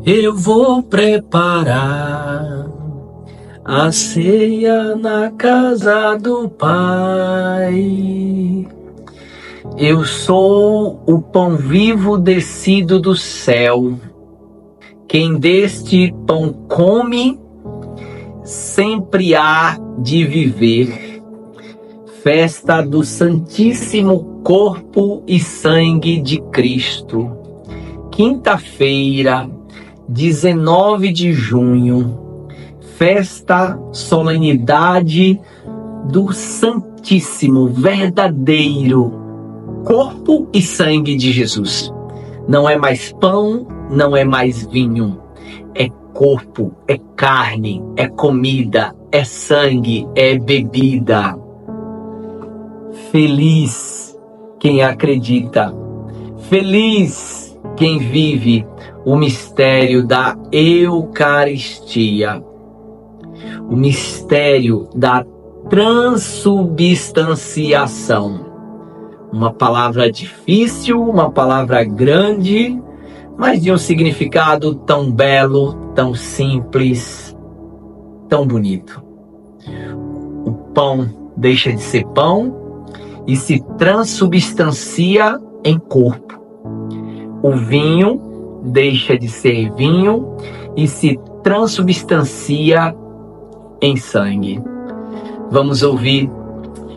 Eu vou preparar a ceia na casa do Pai. Eu sou o pão vivo descido do céu. Quem deste pão come, sempre há de viver. Festa do Santíssimo Corpo e Sangue de Cristo. Quinta-feira, 19 de junho, festa, solenidade do Santíssimo, verdadeiro corpo e sangue de Jesus. Não é mais pão, não é mais vinho, é corpo, é carne, é comida, é sangue, é bebida. Feliz quem acredita, feliz quem vive o mistério da Eucaristia, o mistério da transubstanciação. Uma palavra difícil, uma palavra grande, mas de um significado tão belo, tão simples, tão bonito. O pão deixa de ser pão e se transubstancia em corpo. O vinho deixa de ser vinho e se transubstancia em sangue. Vamos ouvir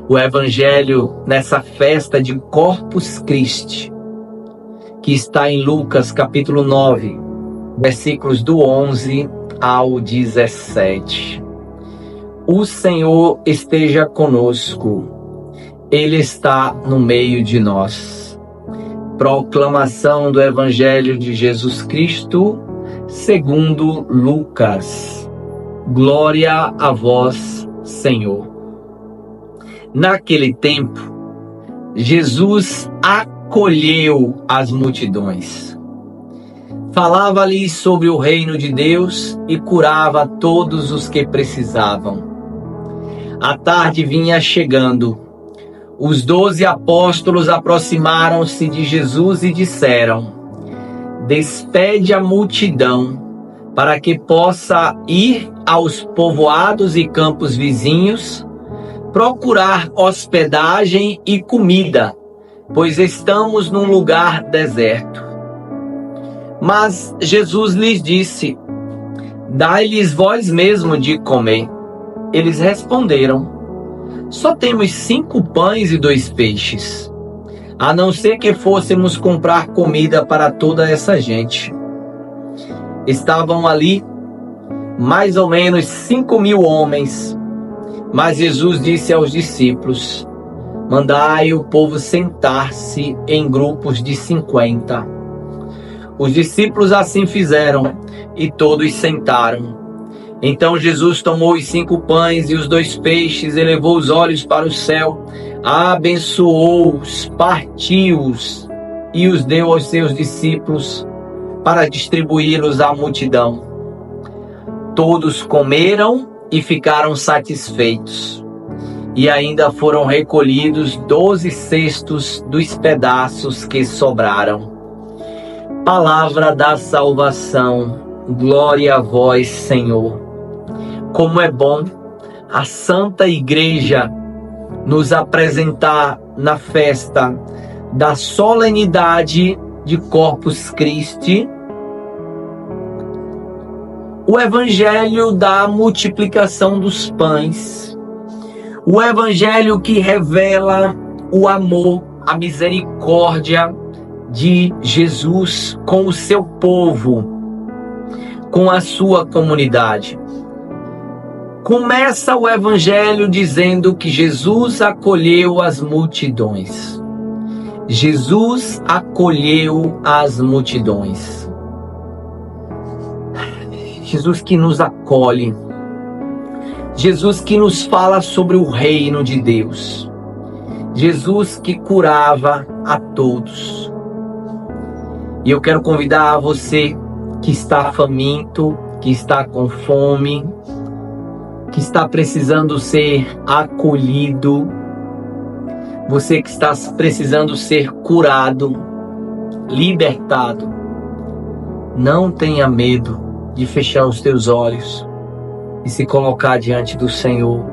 o Evangelho nessa festa de Corpus Christi, que está em Lucas capítulo 9, versículos do 11 ao 17. O Senhor esteja conosco, Ele está no meio de nós. Proclamação do Evangelho de Jesus Cristo, segundo Lucas. Glória a vós, Senhor. Naquele tempo, Jesus acolheu as multidões. Falava-lhes sobre o reino de Deus e curava todos os que precisavam. A tarde vinha chegando. Os 12 apóstolos aproximaram-se de Jesus e disseram: despede a multidão, para que possa ir aos povoados e campos vizinhos, procurar hospedagem e comida, pois estamos num lugar deserto. Mas Jesus lhes disse: dai-lhes vós mesmo de comer. Eles responderam: só temos 5 pães e 2 peixes, a não ser que fôssemos comprar comida para toda essa gente. Estavam ali mais ou menos 5.000 homens. Mas Jesus disse aos discípulos: mandai o povo sentar-se em grupos de 50. Os discípulos assim fizeram, e todos sentaram. Então Jesus tomou os 5 pães e os 2 peixes, elevou os olhos para o céu, abençoou-os, partiu-os e os deu aos seus discípulos para distribuí-los à multidão. Todos comeram e ficaram satisfeitos. E ainda foram recolhidos 12 cestos dos pedaços que sobraram. Palavra da salvação. Glória a vós, Senhor. Como é bom a Santa Igreja nos apresentar na festa da solenidade de Corpus Christi o Evangelho da multiplicação dos pães, o Evangelho que revela o amor, a misericórdia de Jesus com o seu povo, com a sua comunidade. Começa o Evangelho dizendo que Jesus acolheu as multidões. Jesus acolheu as multidões. Jesus que nos acolhe. Jesus que nos fala sobre o reino de Deus. Jesus que curava a todos. E eu quero convidar você que está faminto, que está com fome, que está precisando ser acolhido, você que está precisando ser curado, libertado, Não tenha medo de fechar os teus olhos e se colocar diante do Senhor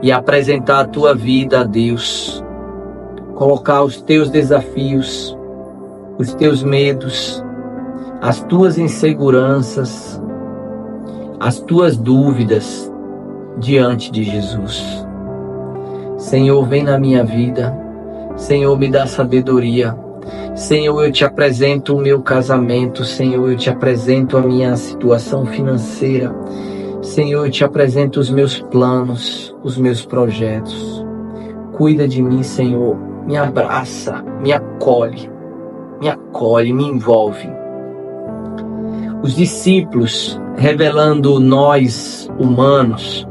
e apresentar a tua vida a Deus. Colocar os teus desafios, os teus medos, as tuas inseguranças, as tuas dúvidas diante de Jesus. Senhor, vem na minha vida. Senhor, me dá sabedoria. Senhor, eu te apresento o meu casamento. Senhor, eu te apresento a minha situação financeira. Senhor, eu te apresento os meus planos, os meus projetos. Cuida de mim, Senhor. Me abraça, me acolhe, me envolve. Os discípulos, revelando nós humanos,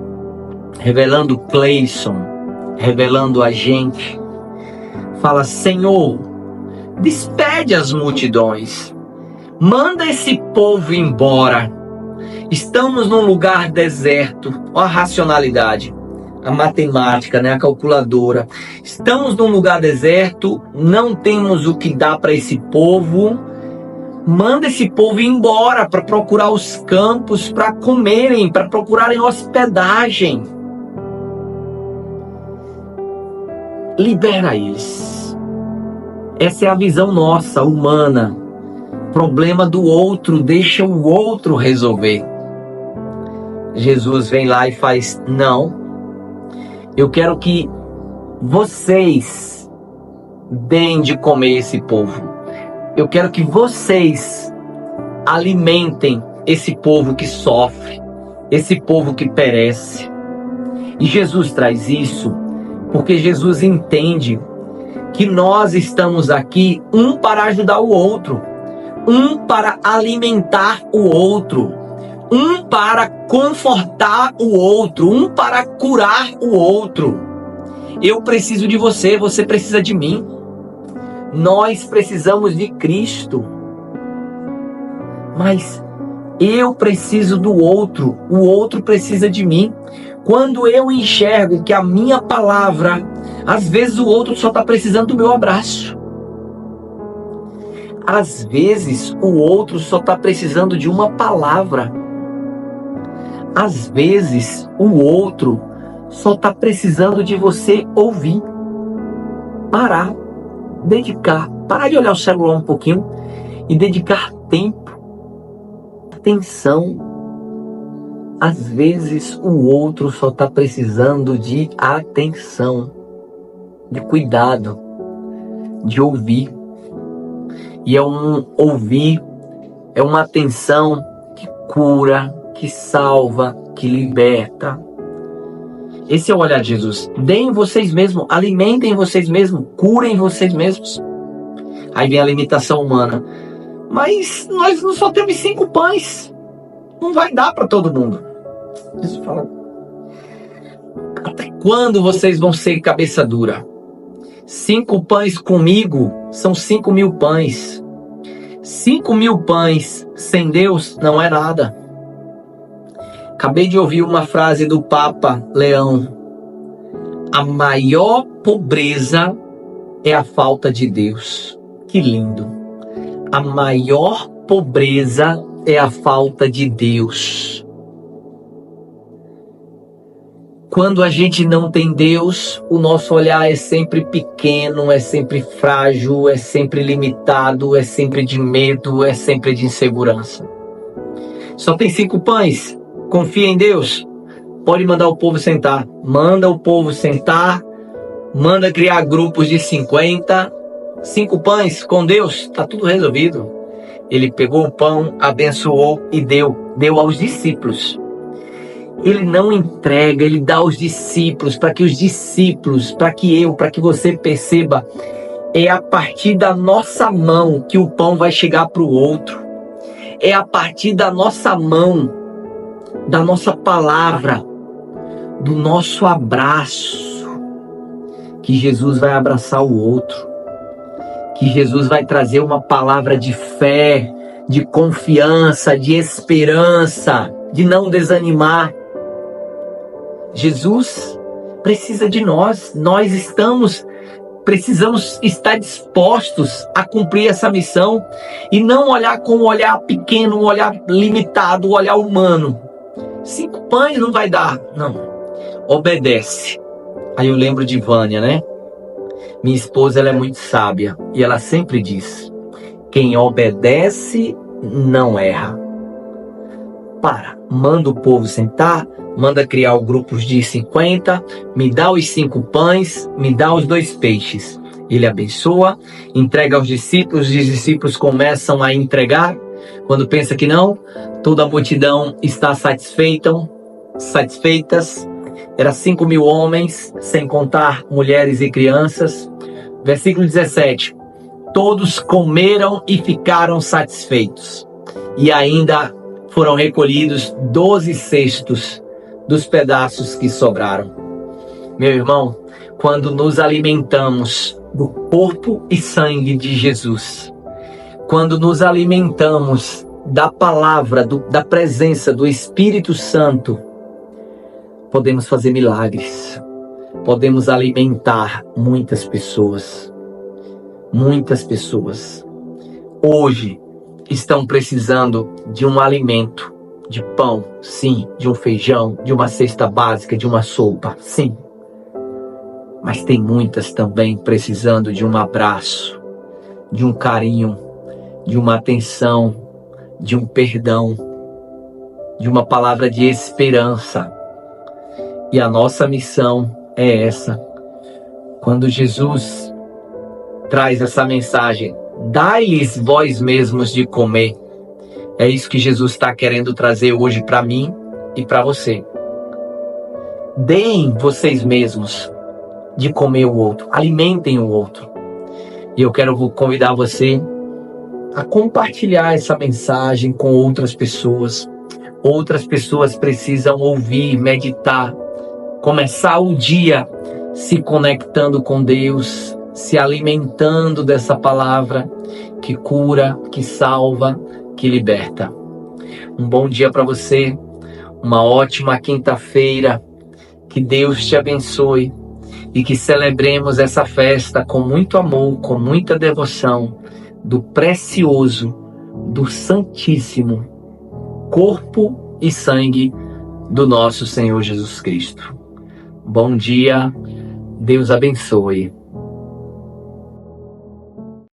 revelando Cleison, revelando a gente, fala: Senhor, despede as multidões, manda esse povo embora. Estamos num lugar deserto. Olha a racionalidade, a matemática, a calculadora. Estamos num lugar deserto, não temos o que dar para esse povo. Manda esse povo ir embora para procurar os campos, para comerem, para procurarem hospedagem. Libera eles. Essa é a visão nossa, humana. Problema do outro, deixa o outro resolver. Jesus vem lá e faz: não, eu quero que vocês deem de comer esse povo. Eu quero que vocês alimentem esse povo que sofre, esse povo que perece. E Jesus traz isso porque Jesus entende que nós estamos aqui, um para ajudar o outro, um para alimentar o outro, um para confortar o outro, um para curar o outro. Eu preciso de você, você precisa de mim. Nós precisamos de Cristo. Mas eu preciso do outro, o outro precisa de mim. Quando eu enxergo que a minha palavra, às vezes o outro só está precisando do meu abraço. Às vezes o outro só está precisando de uma palavra. Às vezes o outro só está precisando de você ouvir. Parar, dedicar, parar de olhar o celular um pouquinho e dedicar tempo, atenção. Às vezes o outro só está precisando de atenção, de cuidado, de ouvir. E é um ouvir, é uma atenção que cura, que salva, que liberta. Esse é o olhar de Jesus. Deem vocês mesmos, alimentem vocês mesmos, curem vocês mesmos. Aí vem a limitação humana. Mas nós só temos 5 pães. Não vai dar para todo mundo. Jesus fala: até quando vocês vão ser cabeça dura? 5 pães comigo são 5.000 pães. 5.000 pães sem Deus não é nada. Acabei de ouvir uma frase do Papa Leão: a maior pobreza é a falta de Deus. Que lindo! A maior pobreza é a falta de Deus. Quando a gente não tem Deus, o nosso olhar é sempre pequeno, é sempre frágil, é sempre limitado, é sempre de medo, é sempre de insegurança. Só tem 5 pães? Confia em Deus? Pode mandar o povo sentar. Manda o povo sentar, manda criar grupos de 50. 5 pães com Deus, está tudo resolvido. Ele pegou o pão, abençoou e deu aos discípulos. Ele não entrega, ele dá aos discípulos, para que os discípulos, para que você perceba, é a partir da nossa mão que o pão vai chegar para o outro. É a partir da nossa mão, da nossa palavra, do nosso abraço, que Jesus vai abraçar o outro. Que Jesus vai trazer uma palavra de fé, de confiança, de esperança, de não desanimar. Jesus precisa de nós. Nós estamos precisamos estar dispostos a cumprir essa missão e não olhar com um olhar pequeno, um olhar limitado, um olhar humano. 5 pães não vai dar, não. Obedece. Aí eu lembro de Vânia, né? Minha esposa, ela é muito sábia e ela sempre diz: quem obedece não erra. Manda o povo sentar, manda criar grupos de 50, me dá os 5 pães, me dá os 2 peixes. Ele abençoa, entrega aos discípulos, os discípulos começam a entregar. Quando pensa que não, toda a multidão está satisfeitas. Era 5.000 homens, sem contar mulheres e crianças. Versículo 17. Todos comeram e ficaram satisfeitos. E ainda foram recolhidos 12 cestos dos pedaços que sobraram. Meu irmão, quando nos alimentamos do corpo e sangue de Jesus, quando nos alimentamos da palavra, da presença do Espírito Santo, podemos fazer milagres, podemos alimentar muitas pessoas. Muitas pessoas hoje estão precisando de um alimento, de pão, sim, de um feijão, de uma cesta básica, de uma sopa, sim. Mas tem muitas também precisando de um abraço, de um carinho, de uma atenção, de um perdão, de uma palavra de esperança. E a nossa missão é essa. Quando Jesus traz essa mensagem, dai-lhes vós mesmos de comer. É isso que Jesus está querendo trazer hoje para mim e para você. Deem vocês mesmos de comer o outro, alimentem o outro. E eu quero convidar você a compartilhar essa mensagem com outras pessoas. Outras pessoas precisam ouvir, meditar, começar o dia se conectando com Deus, se alimentando dessa palavra que cura, que salva, que liberta. Um bom dia para você, uma ótima quinta-feira, que Deus te abençoe e que celebremos essa festa com muito amor, com muita devoção do precioso, do santíssimo corpo e sangue do nosso Senhor Jesus Cristo. Bom dia, Deus abençoe.